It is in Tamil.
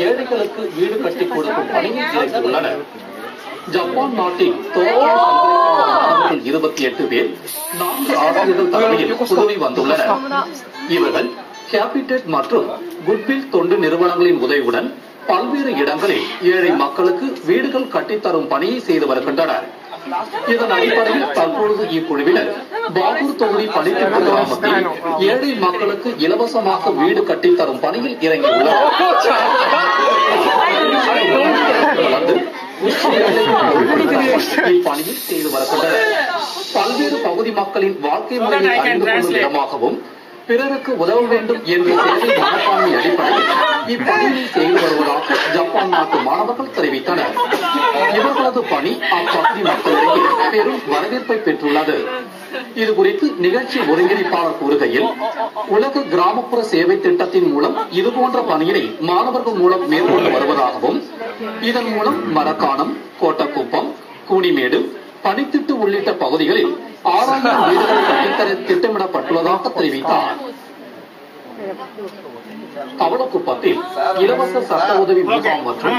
ஏழைகளுக்கு வீடு கட்டிக் கொடுக்கும் பணியில் இறங்கியுள்ளனர். ஜப்பான் நாட்டின் மாணவர்கள் 28 பேர் 4 ஆசிரியர்கள் தலைமையில் உதவி வந்துள்ளனர். இவர்கள் கேபிடெட் மற்றும் குட்வில் தொண்டு நிறுவனங்களின் உதவியுடன் பல்வேறு இடங்களில் ஏழை மக்களுக்கு வீடுகள் கட்டித்தரும் பணியை செய்து வருகின்றனர். இதன் அடிப்படையில் தற்பொழுது இக்குழுவினர் பாகூர் தொகுதி பணித்திட்ட கிராமத்தில் ஏழை மக்களுக்கு இலவசமாக வீடு கட்டித்தரும் பணியில் இறங்கியுள்ளனர். இப்பணியில் செய்து வருகின்றனர். பல்வேறு பகுதி மக்களின் வாழ்க்கை முறையை அறிந்து கொள்ளும் இடமாகவும் பிறருக்கு உதவ வேண்டும் என்ற சேவை மனப்பான்மை அடிப்படையில் இப்பணியை செய்து வருவதாக ஜப்பான் நாட்டு மாணவர்கள் தெரிவித்தனர். இவர்களது பணி அப்பகுதி மக்களிடையே பெரும் வரவேற்பை பெற்றுள்ளது. இதுகுறித்து நிகழ்ச்சி ஒருங்கிணைப்பாளர் கூறுகையில், உலக கிராமப்புற சேவை திட்டத்தின் மூலம் இதுபோன்ற பணியினை மாணவர்கள் மூலம் மேற்கொண்டு வருவதாகவும், இதன் மூலம் மரக்காணம், கோட்டக்குப்பம், கூனிமேடு, பனித்திட்டு உள்ளிட்ட பகுதிகளில் 6000 வீடுகள் கட்டித்தர திட்டமிடப்பட்டுள்ளதாக தெரிவித்தார். கவளக்குப்பத்தில் இலவச சட்ட உதவி முகாம் மற்றும்